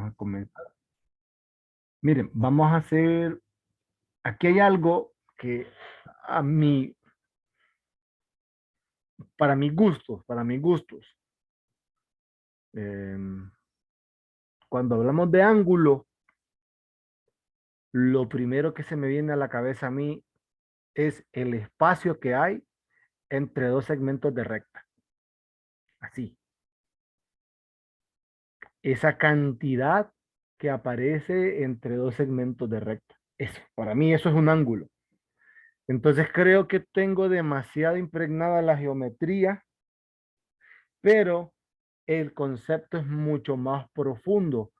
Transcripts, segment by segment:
vamos a comenzar. Miren, vamos a hacer, aquí hay algo que a mí, para mis gustos, em, cuando hablamos de ángulo, lo primero que se me viene a la cabeza a mí es el espacio que hay entre dos segmentos de recta. Así, esa cantidad que aparece entre dos segmentos de recta. Eso, para mí eso es un ángulo. Entonces creo que tengo demasiado impregnada la geometría, pero el concepto es mucho más profundo,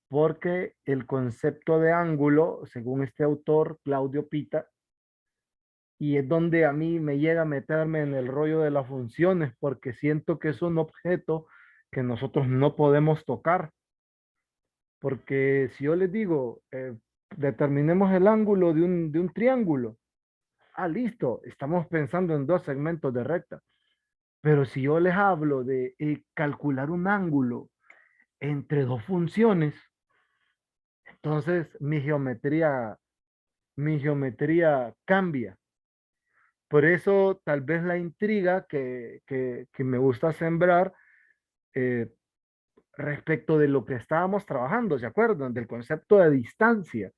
porque el concepto de ángulo, según este autor, Claudio Pita, y es donde a mí me llega a meterme en el rollo de las funciones, porque siento que es un objeto que nosotros no podemos tocar, porque si yo les digo, determinemos el ángulo de un triángulo, ah, listo, estamos pensando en dos segmentos de recta, pero si yo les hablo de calcular un ángulo entre dos funciones, entonces mi geometría cambia. Por eso tal vez la intriga que me gusta sembrar eh, respecto de lo que estábamos trabajando, ¿se acuerdan? Del concepto de distancia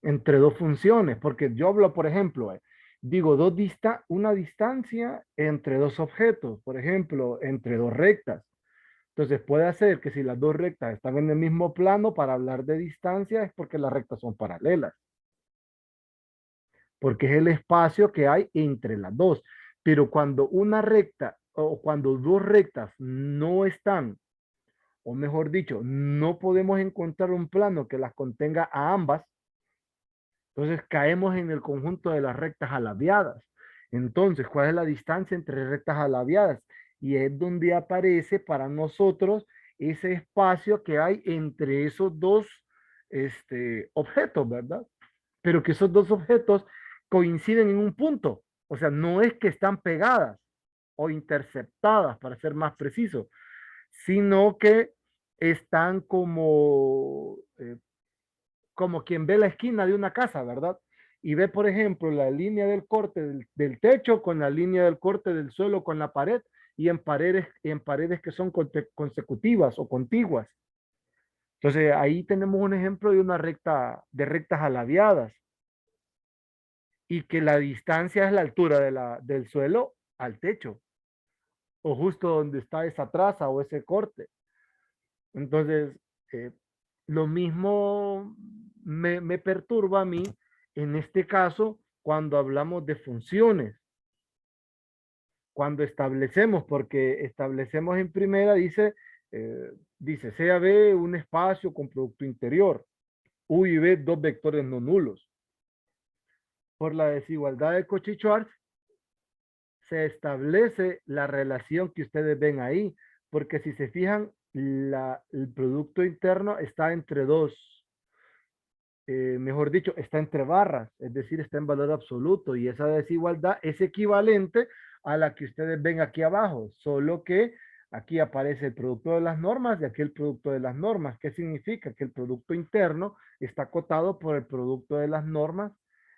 entre dos funciones, porque yo hablo, por ejemplo, digo una distancia entre dos objetos, por ejemplo, entre dos rectas. Entonces puede ser que si las dos rectas están en el mismo plano, para hablar de distancia es porque las rectas son paralelas, porque es el espacio que hay entre las dos. Pero cuando una recta o cuando dos rectas no están, o mejor dicho, no podemos encontrar un plano que las contenga a ambas, entonces caemos en el conjunto de las rectas alabeadas. Entonces, ¿cuál es la distancia entre rectas alabeadas? Y es donde aparece para nosotros ese espacio que hay entre esos dos objetos, ¿verdad? Pero que esos dos objetos coinciden en un punto. O sea, no es que están pegadas o interceptadas, para ser más preciso, sino que están como quien ve la esquina de una casa, ¿verdad? Y ve, por ejemplo, la línea del corte del techo con la línea del corte del suelo con la pared y en paredes que son consecutivas o contiguas. Entonces, ahí tenemos un ejemplo de una recta, de rectas alabeadas y que la distancia es la altura del suelo al techo o justo donde está esa traza o ese corte. Entonces, eh, lo mismo me perturba a mí en este caso cuando hablamos de funciones, cuando establecemos, porque establecemos en primera, dice sea B un espacio con producto interior, U y B dos vectores no nulos. Por la desigualdad de Cauchy-Schwarz se establece la relación que ustedes ven ahí, porque si se fijan, el producto interno está entre mejor dicho, está entre barras, es decir, está en valor absoluto y esa desigualdad es equivalente a la que ustedes ven aquí abajo, solo que aquí aparece el producto de las normas y aquí el producto de las normas. ¿Qué significa? Que el producto interno está acotado por el producto de las normas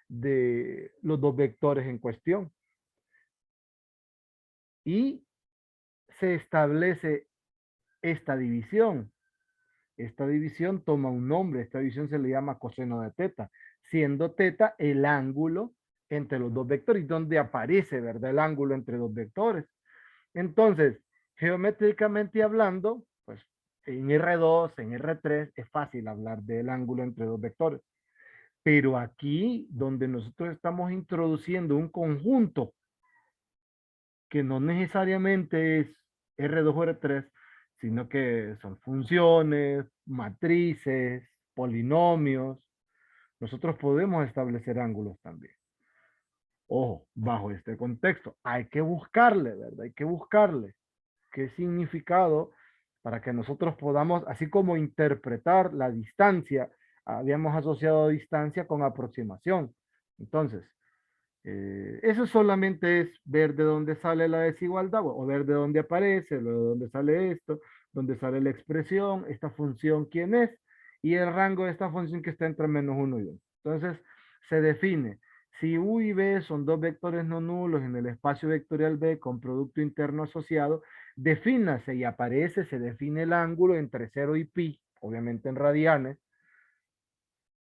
de los dos vectores en cuestión. Y se establece esta división. Esta división toma un nombre, esta división se le llama coseno de teta, siendo teta el ángulo entre los dos vectores, donde aparece, ¿verdad? El ángulo entre dos vectores. Entonces, geométricamente hablando, pues en R2, en R3, es fácil hablar del ángulo entre dos vectores. Pero aquí, donde nosotros estamos introduciendo un conjunto que no necesariamente es R2 o R3, sino que son funciones, matrices, polinomios. Nosotros podemos establecer ángulos también. Ojo, bajo este contexto, hay que buscarle, ¿verdad? Hay que buscarle qué significado para que nosotros podamos, así como interpretar la distancia, habíamos asociado distancia con aproximación. Entonces, eso solamente es ver de dónde sale la desigualdad o ver de dónde aparece, de dónde sale esto, dónde sale la expresión, esta función, quién es. y el rango de esta función que está entre -1 y 1. Entonces, se define si U y B son dos vectores no nulos en el espacio vectorial B con producto interno asociado, defínase y aparece, se define el ángulo entre 0 y pi, obviamente en radianes,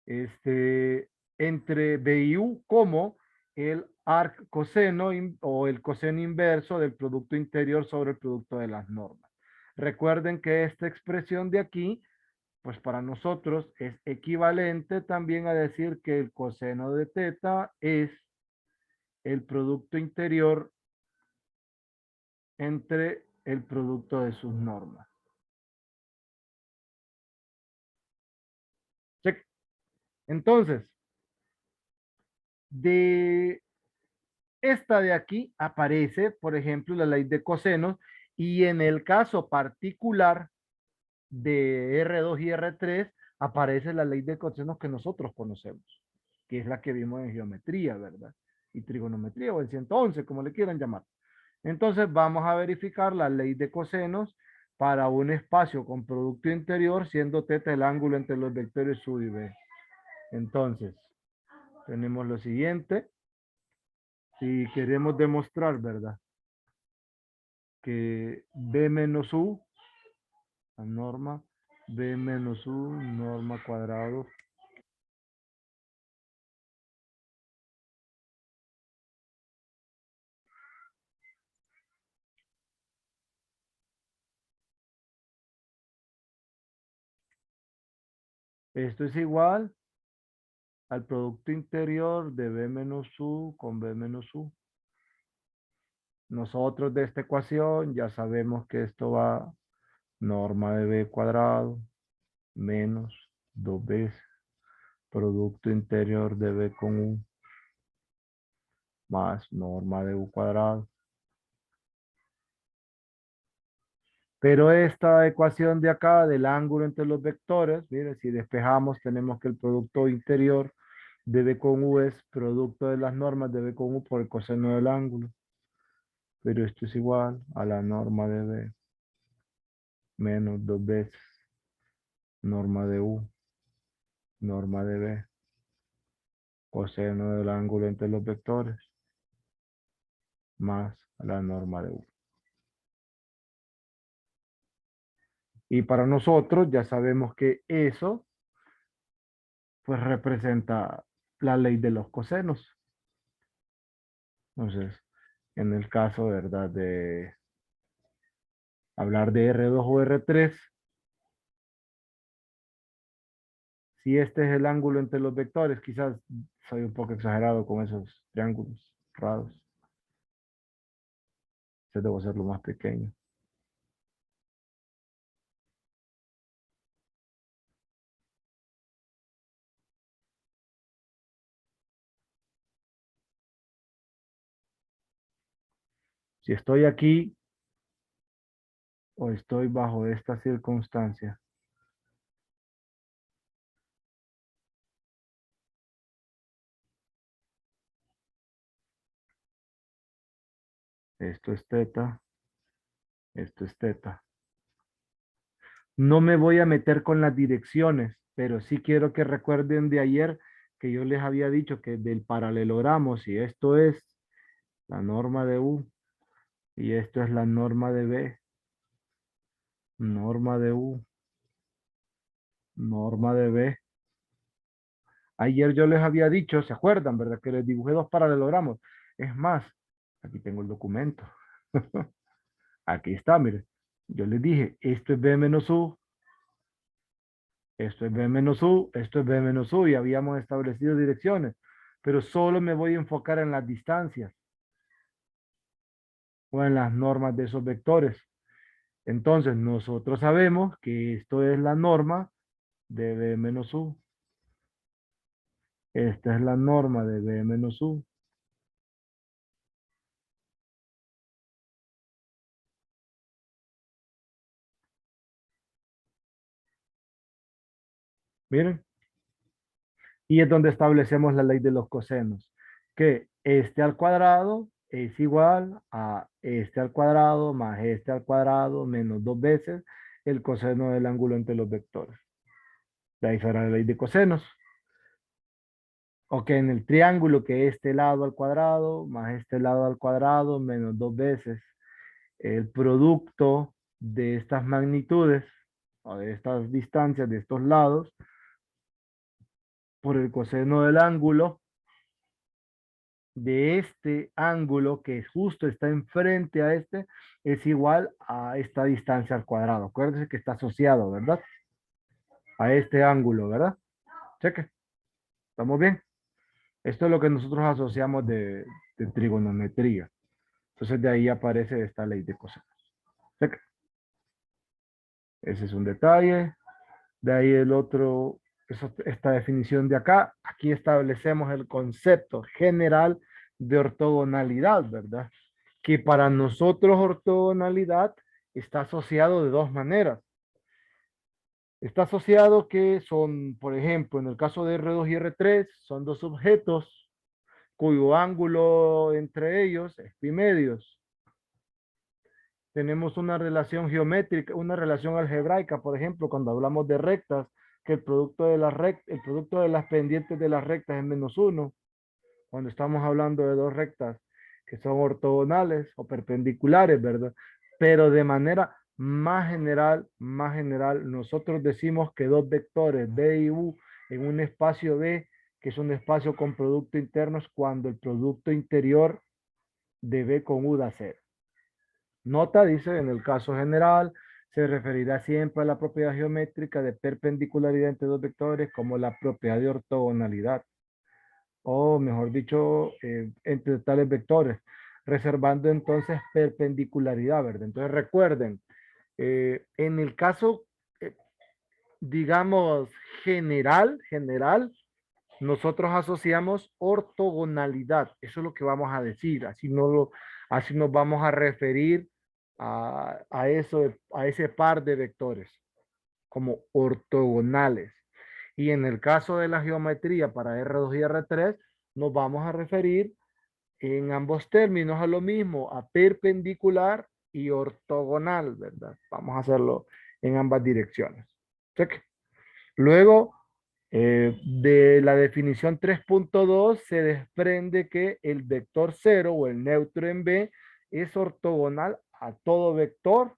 entre B y U como el arc coseno o el coseno inverso del producto interior sobre el producto de las normas. Recuerden que esta expresión de aquí, pues para nosotros es equivalente también a decir que el coseno de teta es el producto interior entre el producto de sus normas. Check. Entonces, de esta de aquí aparece, por ejemplo, la ley de cosenos y en el caso particular de R2 y R3 aparece la ley de cosenos que nosotros conocemos, que es la que vimos en geometría, ¿verdad? Y trigonometría o el 111, como le quieran llamar. Entonces vamos a verificar la ley de cosenos para un espacio con producto interior, siendo θ el ángulo entre los vectores U y B. Entonces, tenemos lo siguiente. Si queremos demostrar, ¿verdad? Que B menos U, la norma, B menos U, norma cuadrado. Esto es igual al producto interior de B menos U con B menos U. Nosotros de esta ecuación ya sabemos que esto va norma de B cuadrado menos 2 veces producto interior de B con U más norma de U cuadrado. Pero esta ecuación de acá del ángulo entre los vectores, mire, si despejamos tenemos que el producto interior de B con U es producto de las normas de B con U por el coseno del ángulo. Pero esto es igual a la norma de B menos 2 veces norma de U, norma de B, coseno del ángulo entre los vectores, más la norma de U. Y para nosotros ya sabemos que eso pues representa la ley de los cosenos. Entonces, en el caso, ¿verdad? De hablar de R2 o R3, si este es el ángulo entre los vectores, quizás soy un poco exagerado con esos triángulos raros. Este debo hacerlo más pequeño. Si estoy aquí o estoy bajo esta circunstancia, esto es teta, esto es teta. No me voy a meter con las direcciones, pero sí quiero que recuerden de ayer que yo les había dicho que del paralelogramo, si esto es la norma de U y esto es la norma de B, norma de U, norma de B. Ayer yo les había dicho, ¿se acuerdan, verdad? Que les dibujé dos paralelogramos. Es más, aquí tengo el documento. Aquí está, mire. Yo les dije, esto es B menos U, esto es B menos U, esto es B menos U y habíamos establecido direcciones, pero solo me voy a enfocar en las distancias o en las normas de esos vectores. Entonces, nosotros sabemos que esto es la norma de B menos U. Esta es la norma de B menos U. Miren, y es donde establecemos la ley de los cosenos, que este al cuadrado es igual a este al cuadrado más este al cuadrado menos 2 veces el coseno del ángulo entre los vectores. De ahí será la ley de cosenos. O que en el triángulo que este lado al cuadrado más este lado al cuadrado menos dos veces el producto de estas magnitudes o de estas distancias de estos lados por el coseno del ángulo de este ángulo que justo está enfrente a este es igual a esta distancia al cuadrado. Acuérdense que está asociado, ¿verdad? A este ángulo, ¿verdad? Cheque. ¿Estamos bien? Esto es lo que nosotros asociamos de trigonometría. Entonces de ahí aparece esta ley de cosenos. Cheque. Ese es un detalle. De ahí el otro, esta definición de acá. Aquí establecemos el concepto general de ortogonalidad, ¿verdad? Que para nosotros ortogonalidad está asociado de dos maneras. Está asociado que son, por ejemplo, en el caso de R2 y R3, son dos objetos cuyo ángulo entre ellos es pi medios. Tenemos una relación geométrica, una relación algebraica, por ejemplo, cuando hablamos de rectas, que el producto de las el producto de las pendientes de las rectas es menos uno. Cuando estamos hablando de dos rectas que son ortogonales o perpendiculares, ¿verdad? Pero de manera más general, nosotros decimos que dos vectores B y U en un espacio B, que es un espacio con producto interno, es cuando el producto interior de B con U da cero. Nota, dice, en el caso general, se referirá siempre a la propiedad geométrica de perpendicularidad entre dos vectores como la propiedad de ortogonalidad, o mejor dicho, entre tales vectores, reservando entonces perpendicularidad, ¿verdad? Entonces recuerden, en el caso, eh, digamos, general, nosotros asociamos ortogonalidad, eso es lo que vamos a decir, así nos vamos a referir a eso, a ese par de vectores como ortogonales. Y en el caso de la geometría para R2 y R3, nos vamos a referir en ambos términos a lo mismo, a perpendicular y ortogonal, ¿verdad? Vamos a hacerlo en ambas direcciones. Cheque. Luego, de la definición 3.2 se desprende que el vector 0 o el neutro en B es ortogonal a todo vector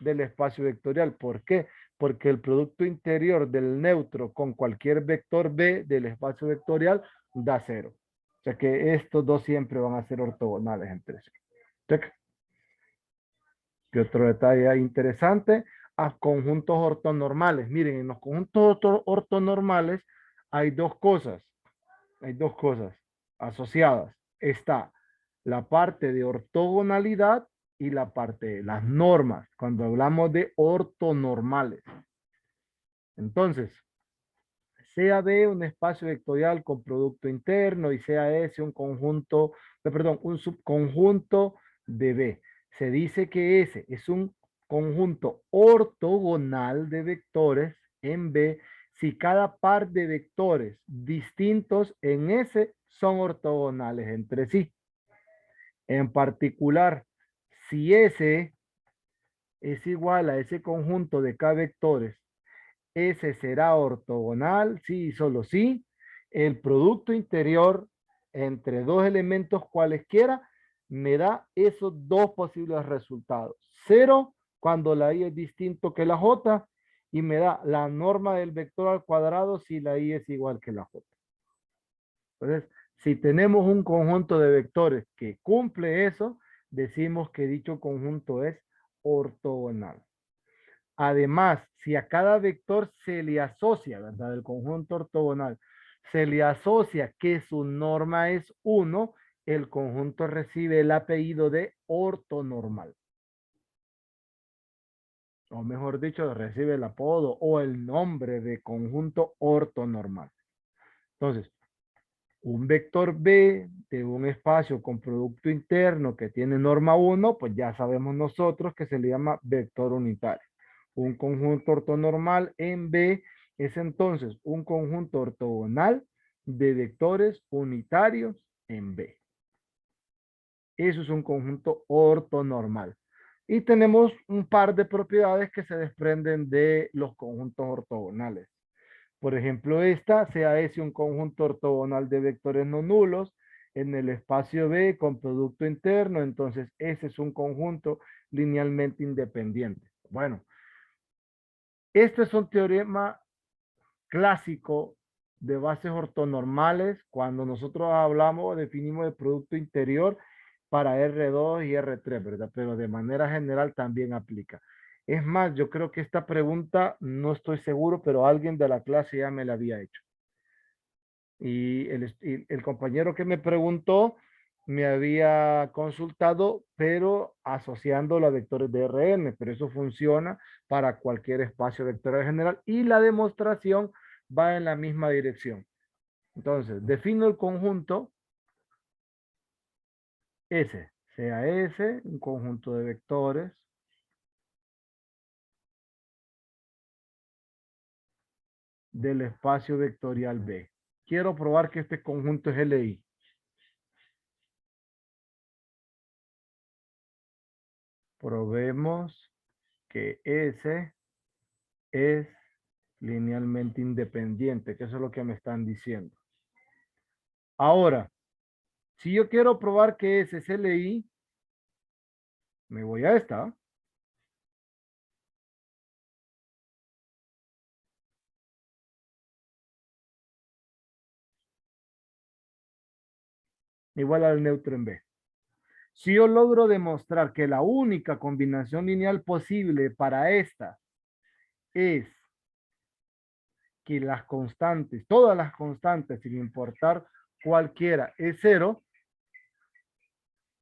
del espacio vectorial. ¿Por qué? Porque el producto interior del neutro con cualquier vector B del espacio vectorial da cero. O sea que estos dos siempre van a ser ortogonales entre sí. Check. Y otro detalle interesante, a conjuntos ortonormales. Miren, en los conjuntos ortonormales hay dos cosas asociadas. Está la parte de ortogonalidad y la parte de las normas, cuando hablamos de ortonormales. Entonces, sea B un espacio vectorial con producto interno y sea S un conjunto, perdón, un subconjunto de B. Se dice que S es un conjunto ortogonal de vectores en B si cada par de vectores distintos en S son ortogonales entre sí. En particular, si S es igual a ese conjunto de K vectores, ese será ortogonal, sí y solo sí, el producto interior entre dos elementos cualesquiera me da esos dos posibles resultados. Cero cuando la i es distinto que la j y me da la norma del vector al cuadrado si la i es igual que la j. Entonces, si tenemos un conjunto de vectores que cumple eso, decimos que dicho conjunto es ortogonal. Además, si a cada vector se le asocia, ¿verdad? El conjunto ortogonal, se le asocia que su norma es 1, el conjunto recibe el apellido de ortonormal. O mejor dicho, recibe el apodo o el nombre de conjunto ortonormal. Entonces, un vector B de un espacio con producto interno que tiene norma 1, pues ya sabemos nosotros que se le llama vector unitario. Un conjunto ortonormal en B es entonces un conjunto ortogonal de vectores unitarios en B. Eso es un conjunto ortonormal. Y tenemos un par de propiedades que se desprenden de los conjuntos ortogonales. Por ejemplo, esta sea S un conjunto ortogonal de vectores no nulos en el espacio B con producto interno, entonces ese es un conjunto linealmente independiente. Bueno, este es un teorema clásico de bases ortonormales cuando nosotros hablamos, definimos el producto interior para R2 y R3, ¿verdad? Pero de manera general también aplica. Es más, yo creo que esta pregunta, no estoy seguro, pero alguien de la clase ya me la había hecho. Y el compañero que me preguntó me había consultado, pero asociándolo a vectores de Rn, pero eso funciona para cualquier espacio vectorial general y la demostración va en la misma dirección. Entonces, defino el conjunto S, sea S, un conjunto de vectores del espacio vectorial B. Quiero probar que este conjunto es LI. Probemos que S es linealmente independiente, que eso es lo que me están diciendo. Ahora, si yo quiero probar que S es LI, me voy a esta. Igual al neutro en B. Si yo logro demostrar que la única combinación lineal posible para esta es que las constantes, todas las constantes, sin importar cualquiera, es cero,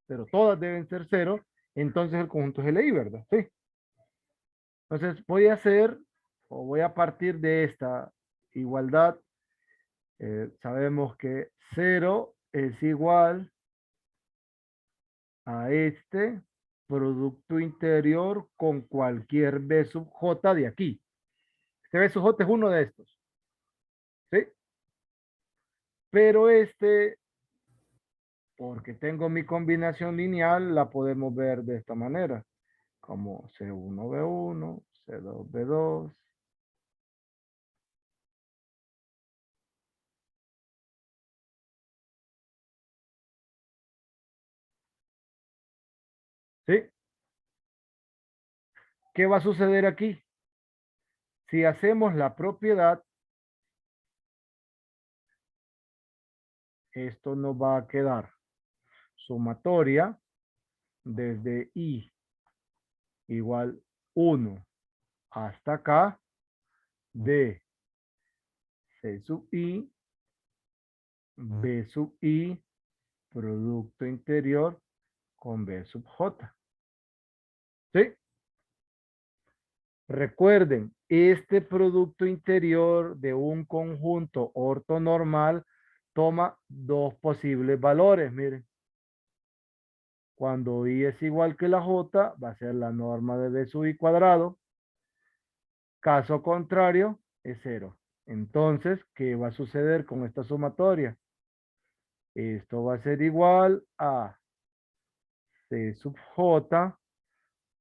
pero todas deben ser cero, entonces el conjunto es LI, ¿verdad? Sí. Entonces voy a hacer, o voy a partir de esta igualdad. Sabemos que cero es igual a este producto interior con cualquier B sub J de aquí. Este B sub J es uno de estos, ¿sí? Pero este, porque tengo mi combinación lineal, la podemos ver de esta manera, como C1B1, C2B2. ¿Sí? ¿Qué va a suceder aquí? Si hacemos la propiedad, esto nos va a quedar sumatoria desde I igual 1 hasta acá de C sub I, B sub I, producto interior con B sub J. ¿Sí? Recuerden, este producto interior de un conjunto ortonormal toma dos posibles valores. Miren, cuando I es igual que la J, va a ser la norma de B sub I cuadrado. Caso contrario, es cero. Entonces, ¿qué va a suceder con esta sumatoria? Esto va a ser igual a C sub J,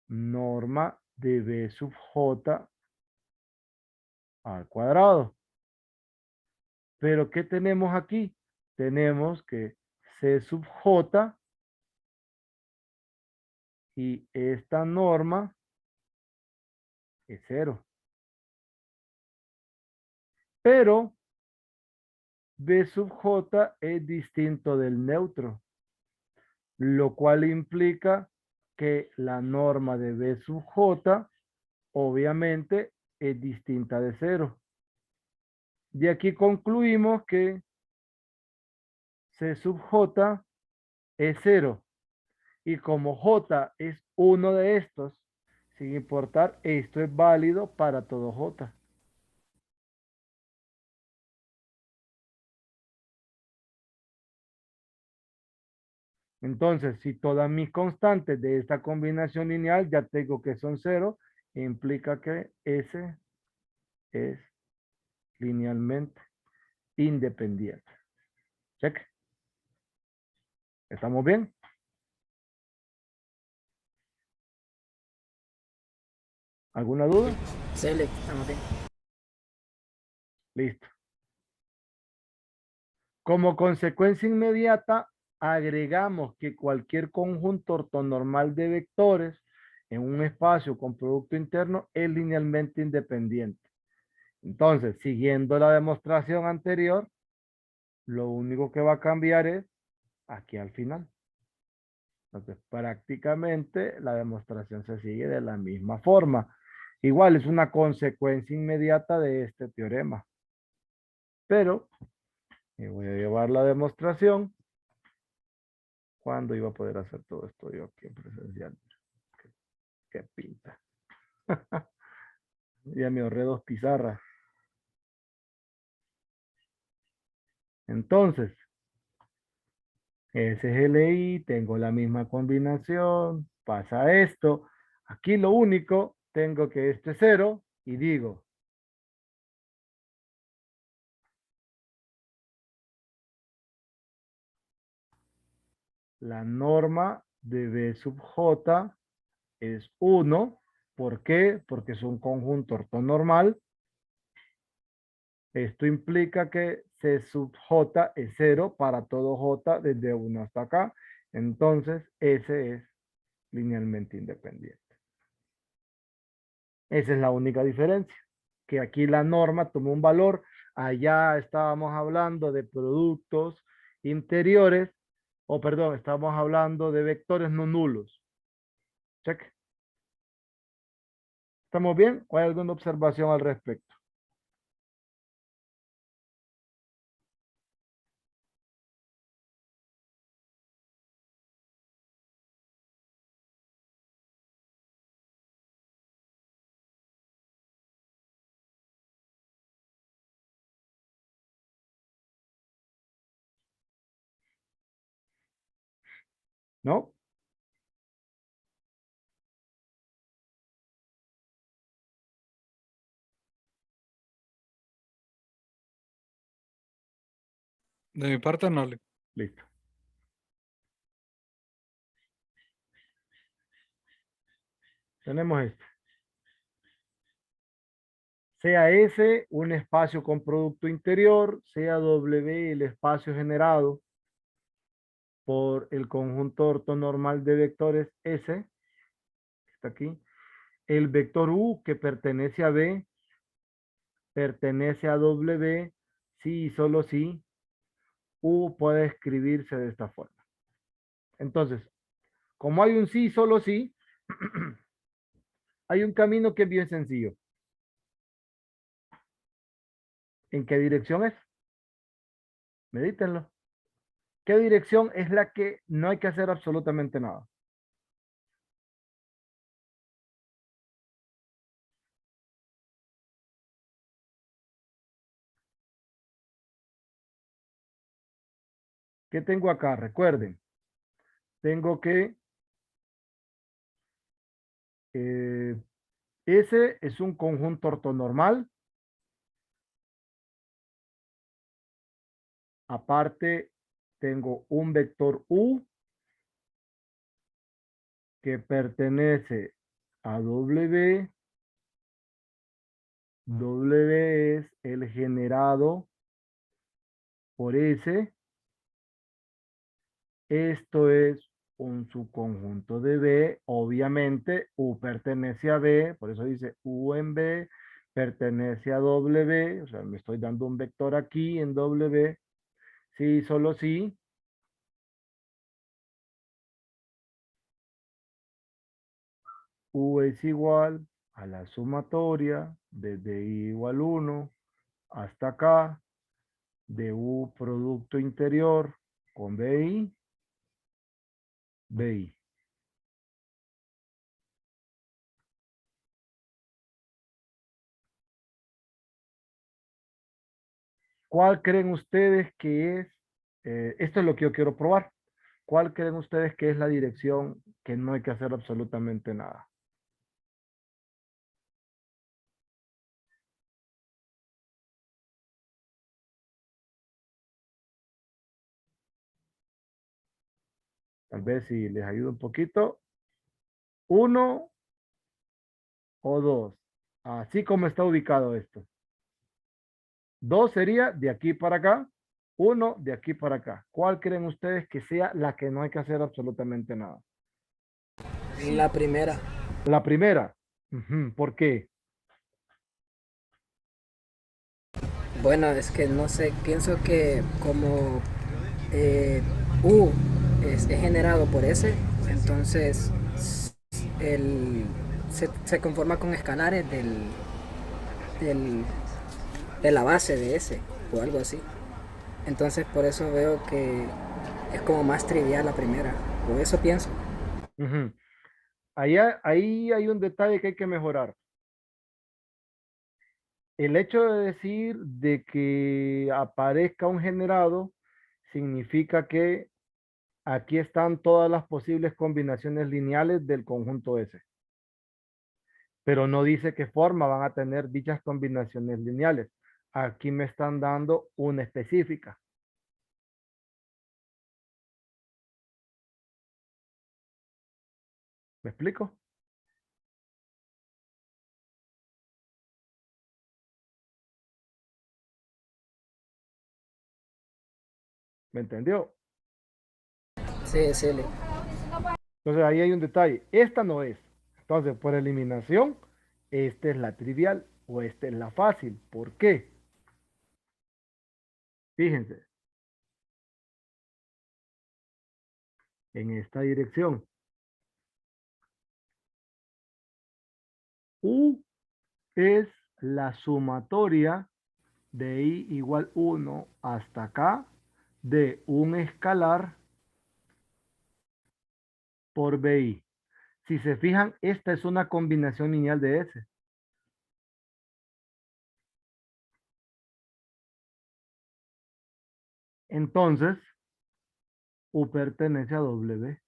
norma de B sub J al cuadrado. Pero ¿qué tenemos aquí? Tenemos que C sub J y esta norma es cero. Pero B sub J es distinto del neutro, lo cual implica que la norma de B sub J obviamente es distinta de cero. De aquí concluimos que C sub J es cero. Y como J es uno de estos, sin importar, esto es válido para todo J. Entonces, si todas mis constantes de esta combinación lineal ya tengo que son cero, implica que S es linealmente independiente. Check. ¿Estamos bien? ¿Alguna duda? Excelente, estamos bien. Listo. Como consecuencia inmediata, agregamos que cualquier conjunto ortonormal de vectores en un espacio con producto interno es linealmente independiente. Entonces, siguiendo la demostración anterior, lo único que va a cambiar es aquí al final. Entonces, prácticamente la demostración se sigue de la misma forma. Igual es una consecuencia inmediata de este teorema. Pero voy a llevar la demostración. ¿Cuándo iba a poder hacer todo esto yo aquí en presencial? ¿Qué, qué pinta? Ya me ahorré 2 pizarras. Entonces, SGLI, tengo la misma combinación, pasa esto. Aquí lo único, tengo que este es 0 y digo, la norma de B sub J es 1. ¿Por qué? Porque es un conjunto ortonormal. Esto implica que C sub J es 0 para todo J desde 1 hasta acá. Entonces, ese es linealmente independiente. Esa es la única diferencia. Que aquí la norma tomó un valor. Allá estábamos hablando de productos interiores, o perdón, estábamos hablando de vectores no nulos. Check. ¿Estamos bien? ¿O hay alguna observación al respecto? ¿No? De mi parte no le. Listo. Tenemos esto. Sea S un espacio con producto interior, sea W el espacio generado por el conjunto ortonormal de vectores S, está aquí. El vector U que pertenece a B, pertenece a W, sí y solo si U puede escribirse de esta forma. Entonces, como hay un sí y solo sí, hay un camino que es bien sencillo. ¿En qué dirección es? Medítenlo. ¿Qué dirección es la que no hay que hacer absolutamente nada? ¿Qué tengo acá? Recuerden, tengo que eh, S es un conjunto ortonormal. Aparte, tengo un vector U que pertenece a W. W es el generado por S. Esto es un subconjunto de B. Obviamente, U pertenece a B, por eso dice U en B, pertenece a W, o sea, me estoy dando un vector aquí en W. Sí, solo sí. U es igual a la sumatoria desde I igual 1 hasta acá de U producto interior con BI, BI. ¿Cuál creen ustedes que es? Esto es lo que yo quiero probar. ¿Cuál creen ustedes que es la dirección que no hay que hacer absolutamente nada? Tal vez si les ayuda un poquito. Uno o dos. Así como está ubicado esto. 2 sería de aquí para acá, 1 de aquí para acá. ¿Cuál creen ustedes que sea la que no hay que hacer absolutamente nada? La primera. La primera. Ujú, ¿por qué? Bueno, es que no sé, pienso que como eh, U es generado por S, entonces el, se conforma con escalares del, de la base de S o algo así. Entonces por eso veo que es como más trivial la primera, o eso pienso. Ujú. Ahí hay un detalle que hay que mejorar. El hecho de decir de que aparezca un generado significa que aquí están todas las posibles combinaciones lineales del conjunto S, pero no dice qué forma van a tener dichas combinaciones lineales. Aquí me están dando una específica. ¿Me explico? ¿Me entendió? Sí, sí, Entonces ahí hay un detalle. Esta no es. Entonces, por eliminación, esta es la trivial o esta es la fácil. ¿Por qué? Fíjense, en esta dirección. U es la sumatoria de i igual 1 hasta acá de un escalar por bi. Si se fijan, esta es una combinación lineal de S. Entonces, U pertenece a W.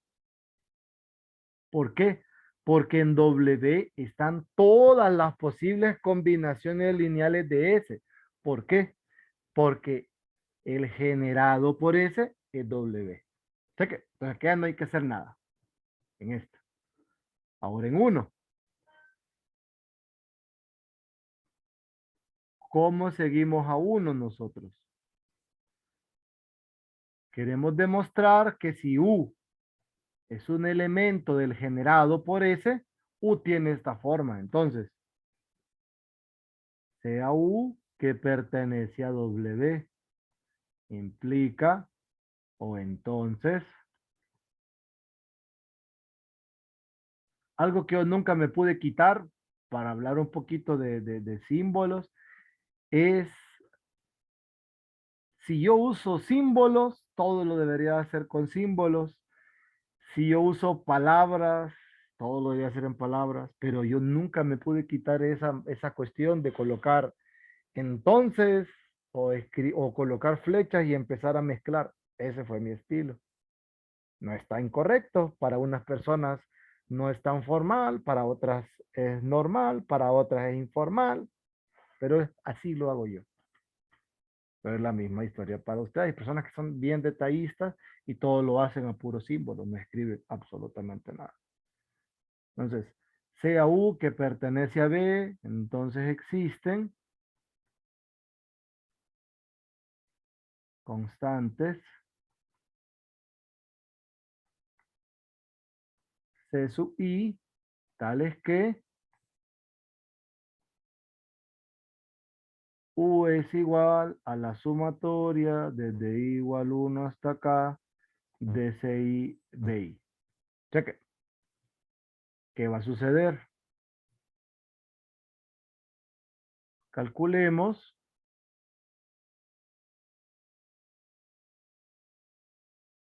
¿Por qué? Porque en W están todas las posibles combinaciones lineales de S. ¿Por qué? Porque el generado por S es W. O sea que, entonces aquí ya no hay que hacer nada en esto. Ahora en uno. ¿Cómo seguimos a uno nosotros? Queremos demostrar que si U es un elemento del generado por S, U tiene esta forma. Entonces, sea U que pertenece a W, implica, o entonces, algo que yo nunca me pude quitar para hablar un poquito de símbolos, es si yo uso símbolos, todo lo debería hacer con símbolos. Si yo uso palabras, todo lo debería hacer en palabras, pero yo nunca me pude quitar esa cuestión de colocar entonces o colocar flechas y empezar a mezclar. Ese fue mi estilo. No está incorrecto, para unas personas no es tan formal, para otras es normal, para otras es informal, pero así lo hago yo. Pero es la misma historia para ustedes. Hay personas que son bien detallistas y todo lo hacen a puro símbolo, no escriben absolutamente nada. Entonces, sea U que pertenece a B, entonces existen constantes C sub I, tales que U es igual a la sumatoria desde I igual 1 hasta acá de CI BI. Cheque. ¿Qué va a suceder? Calculemos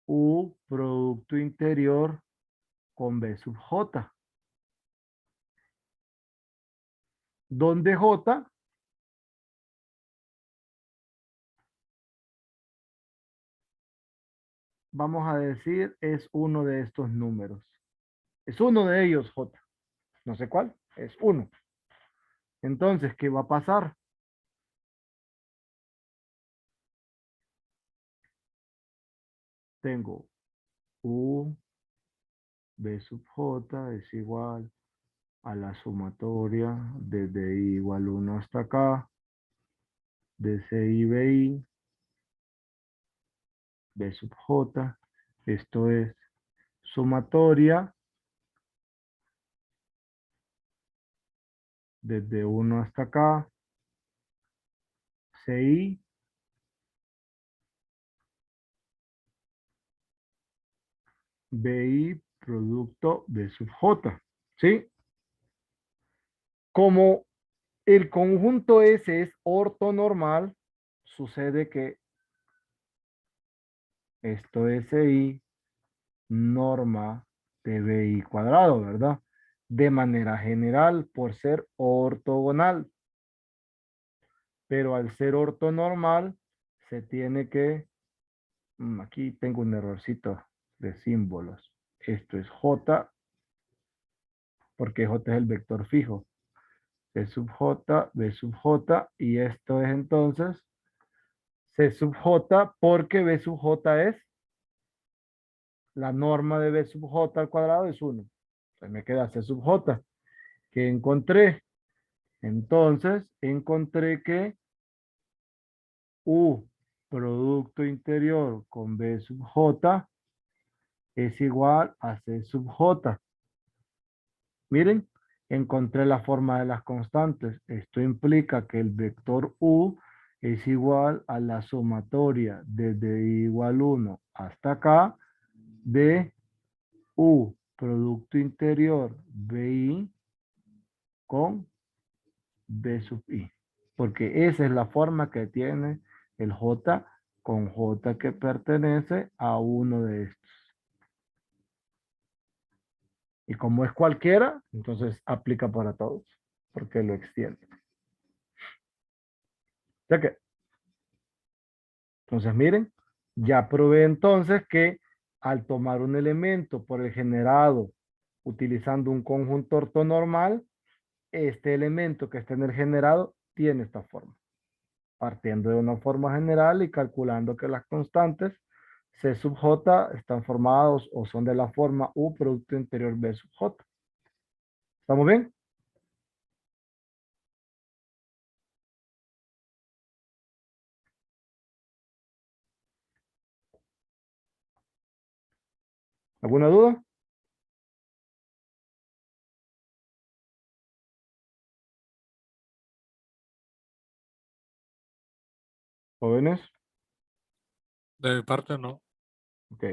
U producto interior con B sub J, donde J, vamos a decir, es uno de estos números. Es uno de ellos, J. No sé cuál, es uno. Entonces, ¿qué va a pasar? Tengo U, B sub J es igual a la sumatoria desde I igual 1 hasta acá de CI, BI, B sub J. Esto es sumatoria desde 1 hasta acá. CI, BI, producto B sub J. ¿Sí? Como el conjunto S es ortonormal, sucede que esto es I norma de BI cuadrado, ¿verdad? De manera general, por ser ortogonal. Pero al ser ortonormal, se tiene que... aquí tengo un errorcito de símbolos. Esto es J, porque J es el vector fijo. C sub J, B sub J, y esto es entonces C sub J, porque B sub J es la norma de B sub J al cuadrado es 1. Entonces me queda C sub J, que encontré. Entonces encontré que U producto interior con B sub J es igual a C sub J. Miren, encontré la forma de las constantes. Esto implica que el vector U es igual a la sumatoria desde igual 1 hasta acá de U producto interior BI con B sub I. Porque esa es la forma que tiene el J con J que pertenece a uno de estos. Y como es cualquiera, entonces aplica para todos, porque lo extiende. Ya que, entonces miren, ya probé entonces que al tomar un elemento por el generado utilizando un conjunto ortonormal, este elemento que está en el generado tiene esta forma. Partiendo de una forma general y calculando que las constantes C sub J están formados o son de la forma U producto interior B sub J. ¿Estamos bien? ¿Alguna duda? ¿Jóvenes? De mi parte no. Ok.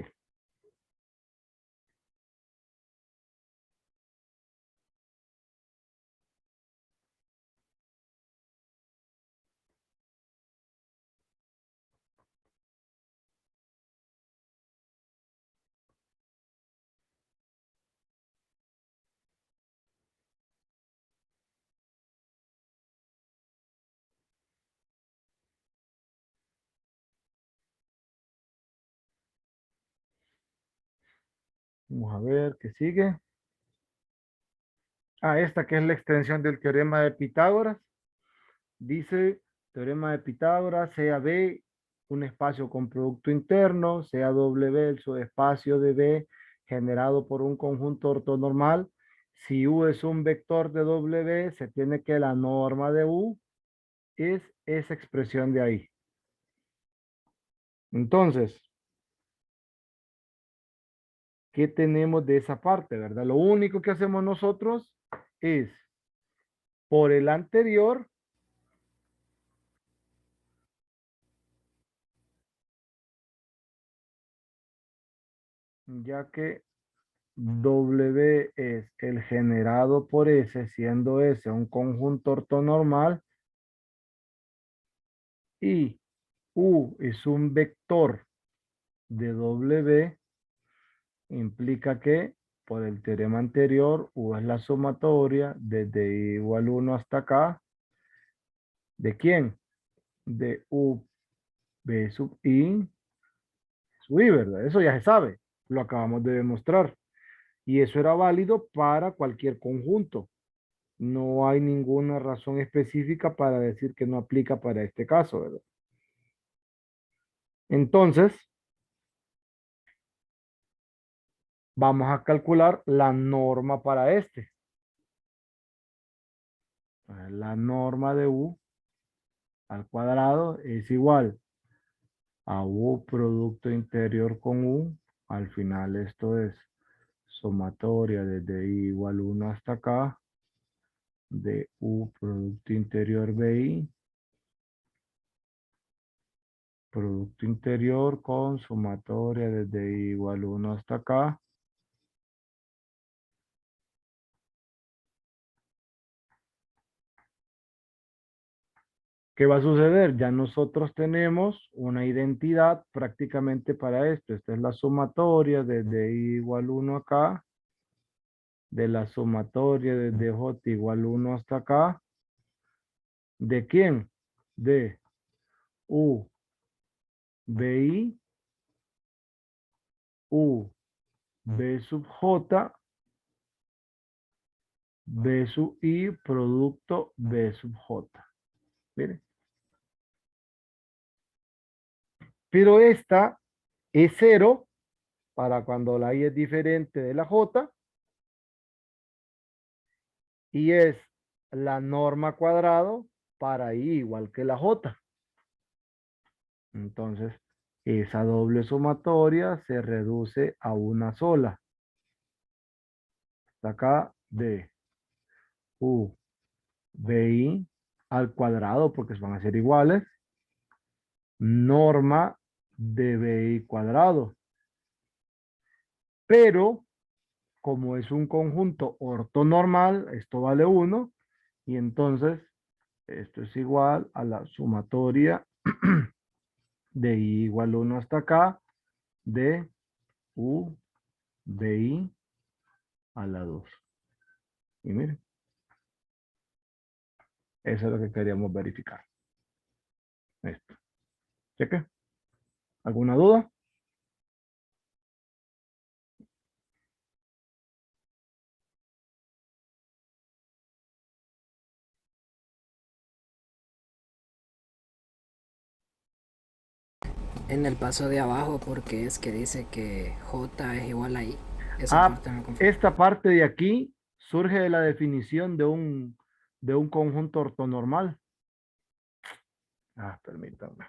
Vamos a ver qué sigue. Ah, esta que es la extensión del teorema de Pitágoras. Dice, teorema de Pitágoras, sea B un espacio con producto interno, sea W el subespacio de B generado por un conjunto ortonormal. Si U es un vector de W, se tiene que la norma de U es esa expresión de ahí. Entonces, ¿qué tenemos de esa parte, verdad? Lo único que hacemos nosotros es, por el anterior, ya que W es el generado por S, siendo S un conjunto ortonormal, y U es un vector de W, implica que por el teorema anterior, U es la sumatoria desde igual 1 hasta acá. ¿De quién? De U, B sub I, sub I, ¿verdad? Eso ya se sabe, lo acabamos de demostrar. Y eso era válido para cualquier conjunto. No hay ninguna razón específica para decir que no aplica para este caso, ¿verdad? Entonces, vamos a calcular la norma para este. La norma de U al cuadrado es igual a U producto interior con U. Al final esto es sumatoria desde I igual 1 hasta acá de U producto interior BI. Producto interior con sumatoria desde I igual 1 hasta acá. ¿Qué va a suceder? Ya nosotros tenemos una identidad prácticamente para esto. Esta es la sumatoria desde I igual 1 acá. De la sumatoria desde J igual 1 hasta acá. ¿De quién? De U, BI, U, B sub J, B sub I, producto B sub J. Miren. Pero esta es 0 para cuando la I es diferente de la J y es la norma cuadrado para I igual que la J. Entonces, esa doble sumatoria se reduce a una sola. Hasta acá de U, BI al cuadrado porque van a ser iguales. Norma de BI cuadrado. Pero como es un conjunto ortonormal, esto vale 1 y entonces esto es igual a la sumatoria de I igual 1 hasta acá de U de I a la 2. Y miren, eso es lo que queríamos verificar. Esto. ¿Cheque? ¿Alguna duda? En el paso de abajo, porque es que dice que J es igual a I. Esa Ah, parte me confunde. esta parte de aquí surge de la definición de un conjunto ortonormal. Ah, permítanme.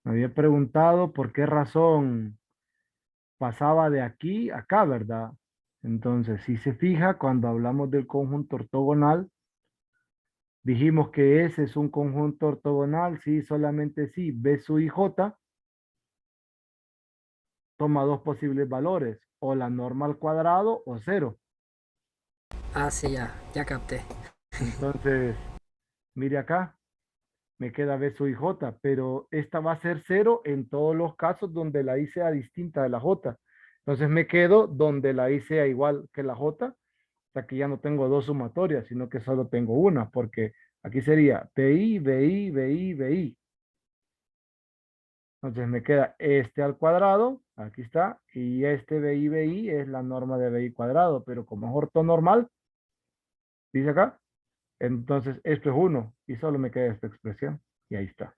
Me había preguntado por qué razón pasaba de aquí a acá, ¿verdad? Entonces, si se fija, cuando hablamos del conjunto ortogonal, dijimos que ese es un conjunto ortogonal, sí, solamente sí, B sub I J toma dos posibles valores, o la norma al cuadrado o cero. Ah, sí, ya capté. Entonces, mire acá, me queda B sub I J, pero esta va a ser cero en todos los casos donde la I sea distinta de la J. Entonces me quedo donde la I sea igual que la J, o sea que ya no tengo dos sumatorias, sino que solo tengo una, porque aquí sería BI, BI, BI, BI. Entonces me queda este al cuadrado, aquí está, y este BI, BI es la norma de BI cuadrado, pero como es ortonormal, dice acá, entonces esto es 1 y solo me queda esta expresión, y ahí está.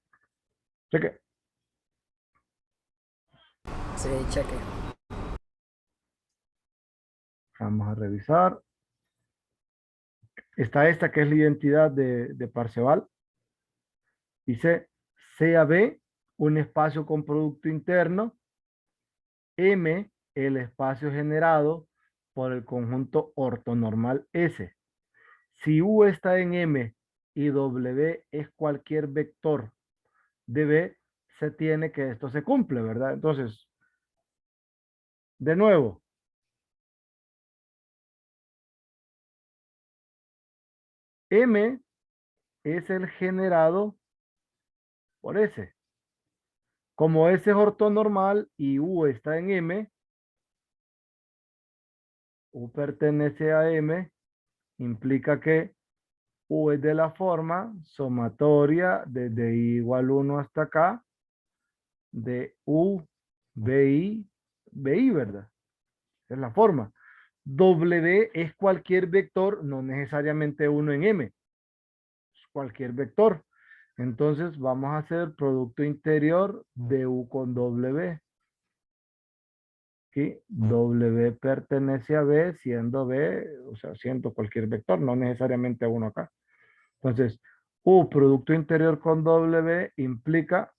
Cheque, Sí, cheque. vamos a revisar. Está esta que es la identidad de Parseval. Dice, sea B un espacio con producto interno, M el espacio generado por el conjunto ortonormal S. Si U está en M y W es cualquier vector de B, se tiene que esto se cumple, ¿verdad? Entonces, de nuevo, M es el generado por S. Como S es ortonormal y U está en M, U pertenece a M, implica que U es de la forma sumatoria desde I igual 1 hasta acá de U, BI, BI, ¿verdad? Esa es la forma. W es cualquier vector, no necesariamente uno en M, es cualquier vector. Entonces vamos a hacer producto interior de U con W. Aquí W pertenece a B, siendo B, o sea, siendo cualquier vector, no necesariamente a uno acá. Entonces, U producto interior con W implica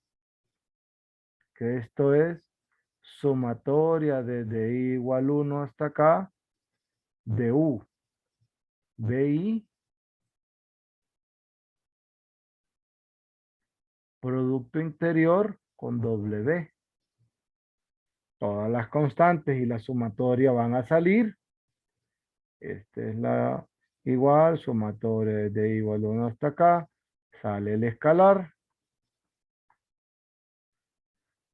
que esto es sumatoria desde i igual 1 hasta acá de U, BI, producto interior con W. Todas las constantes y la sumatoria van a salir. Esta es la igual, sumatoria de igual 1 hasta acá. Sale el escalar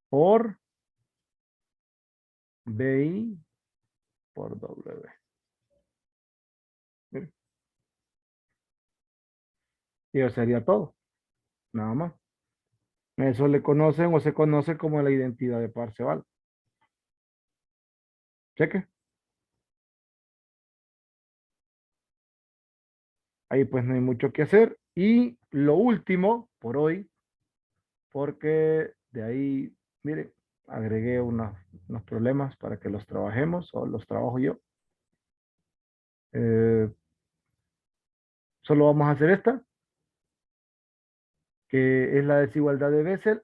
por BI por W. Miren, y eso sería todo, nada más. Eso le conocen o se conoce como la identidad de Parseval. Cheque. Ahí pues no hay mucho que hacer. Y lo último por hoy, porque de ahí, miren, agregué unos problemas para que los trabajemos o los trabajo yo. Eh, Solo vamos a hacer esta, que es la desigualdad de Bessel.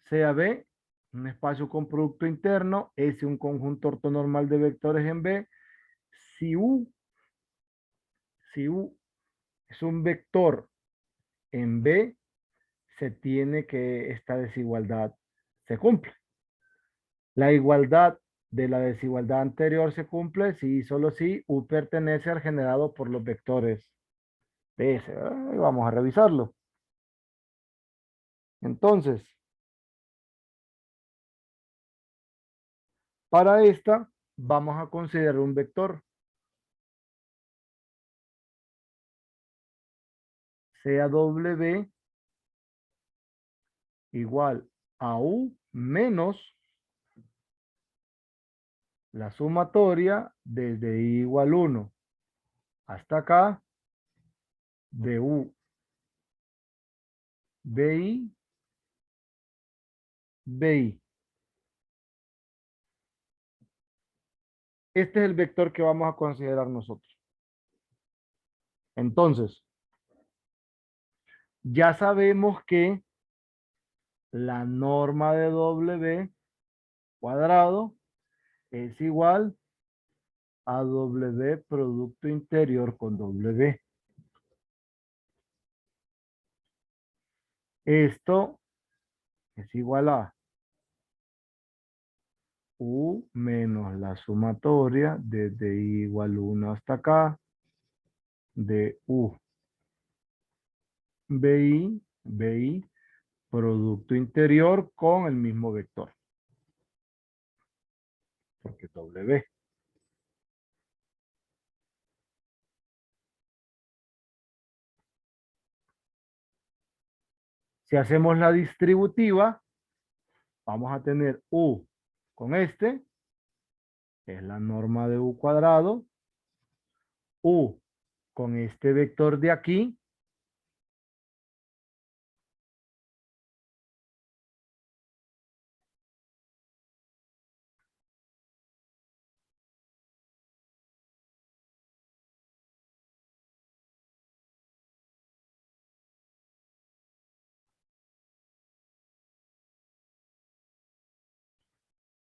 Sea B, un espacio con producto interno, S un conjunto ortonormal de vectores en B. Si U, si U es un vector en B, se tiene que esta desigualdad se cumple. La igualdad de la desigualdad anterior se cumple si y solo si U pertenece al generado por los vectores de S. ¿Verdad? Y vamos a revisarlo. Entonces, para esta vamos a considerar un vector, sea W igual a U menos la sumatoria desde I igual 1 hasta acá de U, BI, BI. Este es el vector que vamos a considerar nosotros. Entonces, ya sabemos que la norma de W cuadrado es igual a W producto interior con W. Esto es igual a U menos la sumatoria desde I igual 1 hasta acá de U, BI, producto interior con el mismo vector, porque W. Si hacemos la distributiva, vamos a tener U con este, que es la norma de U cuadrado, U con este vector de aquí,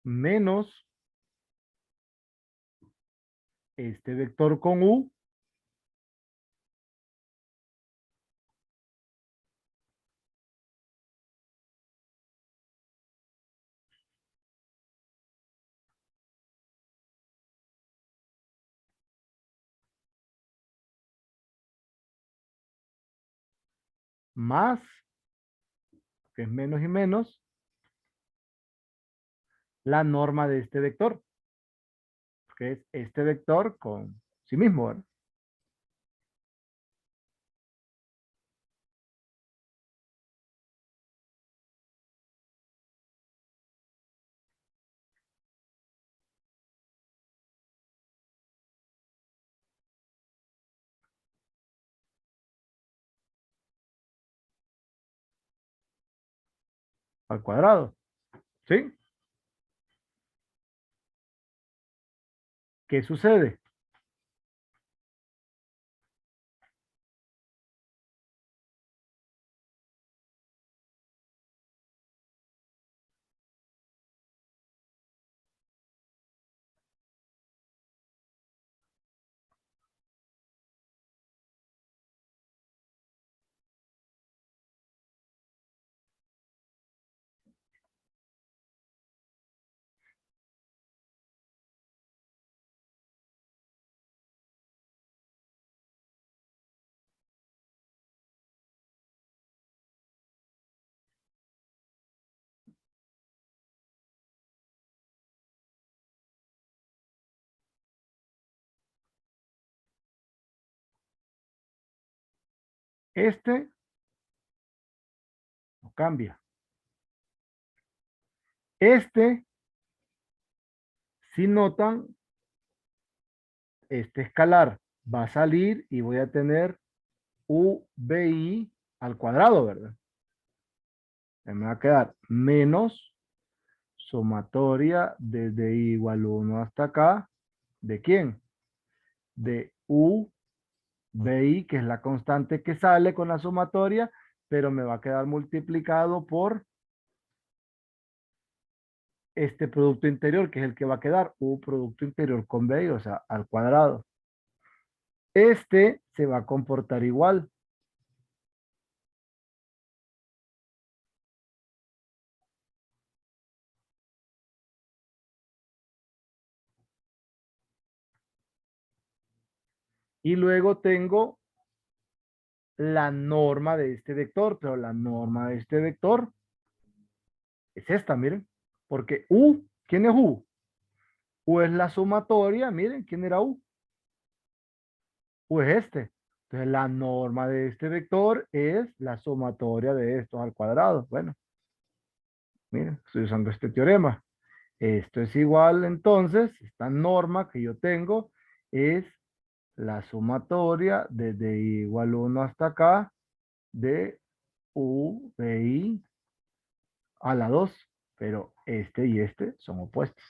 menos este vector con U, más, que es menos y menos, la norma de este vector, que es este vector con sí mismo, ¿verdad? Al cuadrado, ¿sí? ¿Qué sucede? Este no cambia. Este, si notan, este escalar va a salir y voy a tener UBI al cuadrado, ¿verdad? Me va a quedar menos sumatoria desde i igual 1 hasta acá. ¿De quién? De UBI, que es la constante que sale con la sumatoria, pero me va a quedar multiplicado por este producto interior, que es el que va a quedar, U producto interior con BI, o sea, al cuadrado. Este se va a comportar igual. Y luego tengo la norma de este vector, pero la norma de este vector es esta, miren, porque U, ¿quién es U? U es la sumatoria, miren, ¿quién era U? U es este. Entonces la norma de este vector es la sumatoria de estos al cuadrado. Bueno, miren, estoy usando este teorema. Esto es igual, entonces, esta norma que yo tengo es la sumatoria desde i igual 1 hasta acá de U de i a la 2, pero este y este son opuestos.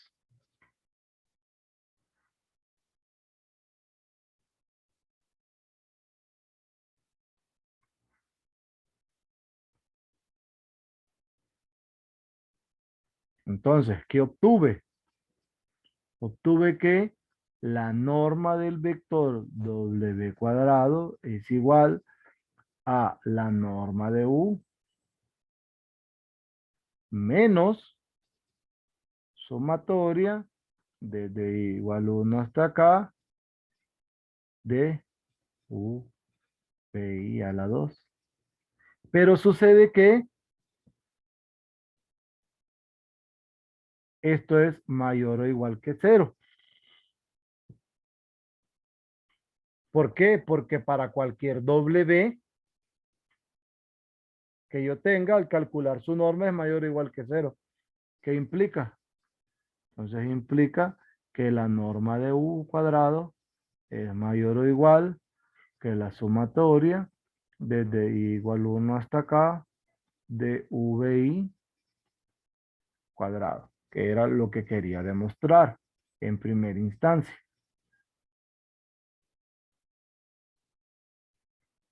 Entonces, ¿qué obtuve? Obtuve que la norma del vector w cuadrado es igual a la norma de u menos sumatoria desde igual 1 hasta acá de u pi a la 2. Pero sucede que esto es mayor o igual que cero. ¿Por qué? Porque para cualquier w que yo tenga, al calcular su norma es mayor o igual que cero. ¿Qué implica? Entonces implica que la norma de u cuadrado es mayor o igual que la sumatoria desde i igual 1 hasta acá de vi cuadrado, que era lo que quería demostrar en primera instancia.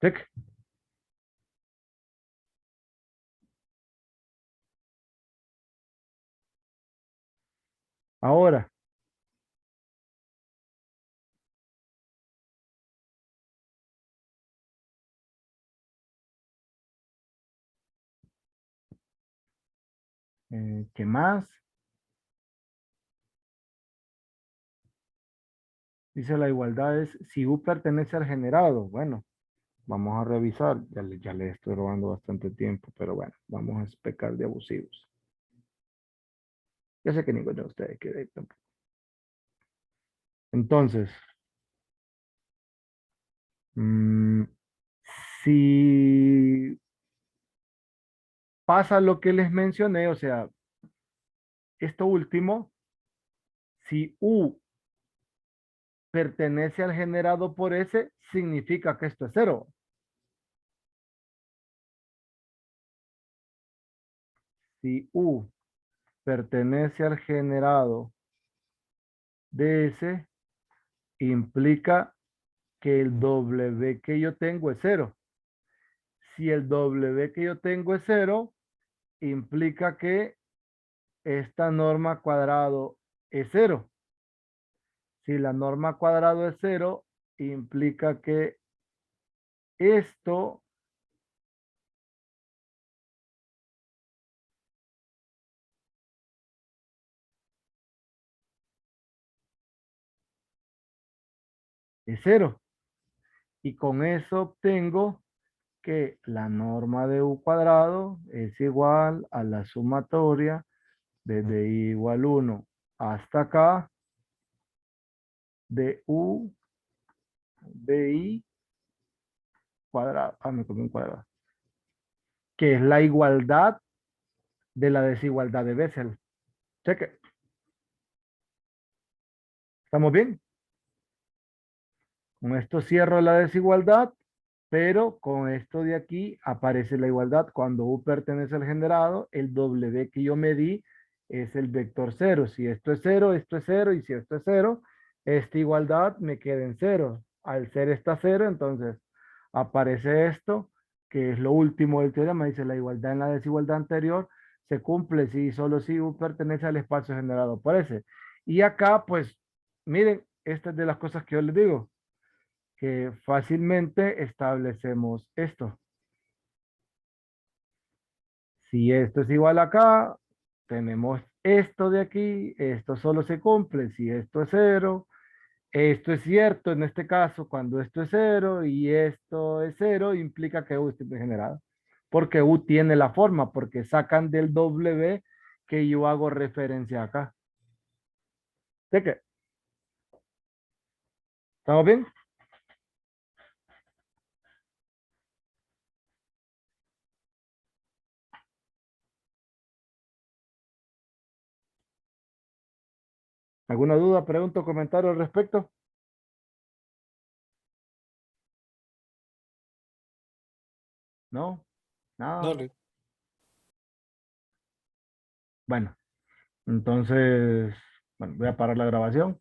Check. Ahora, ¿qué más? Dice la igualdad es si U pertenece al generado. Bueno, vamos a revisar. Ya le estoy robando bastante tiempo, pero bueno, vamos a pecar de abusivos. Yo sé que ninguno de ustedes quiere tampoco. Entonces, mm, si pasa lo que les mencioné, o sea, esto último, si U pertenece al generado por S, significa que esto es cero. Si U pertenece al generado de S, implica que el W que yo tengo es 0. Si el W que yo tengo es 0, implica que esta norma cuadrado es 0. Si la norma cuadrado es 0, implica que esto es 0. Y con eso obtengo que la norma de u cuadrado es igual a la sumatoria desde i igual 1 hasta acá de u de i cuadrado. Ah, me comí un cuadrado. Que es la igualdad de la desigualdad de Bessel. Cheque. ¿Estamos bien? Con esto cierro la desigualdad, pero con esto de aquí aparece la igualdad. Cuando u pertenece al generado, el W que yo medí es el vector 0. Si esto es 0, esto es 0, y si esto es 0, esta igualdad me queda en 0. Al ser esta 0, entonces aparece esto, que es lo último del teorema. Dice la igualdad en la desigualdad anterior se cumple si solo si u pertenece al espacio generado por ese. Y acá, pues, miren, esta es de las cosas que yo les digo que fácilmente establecemos esto. Si esto es igual acá, tenemos esto de aquí, esto solo se cumple si esto es 0, esto es cierto en este caso cuando esto es 0 y esto es 0, implica que U esté generado. Porque U tiene la forma, porque sacan del W que yo hago referencia acá. ¿De qué? ¿Estamos bien? ¿Alguna duda, pregunta o comentario al respecto? ¿No? Nada. Dale. Bueno, entonces, bueno, voy a parar la grabación.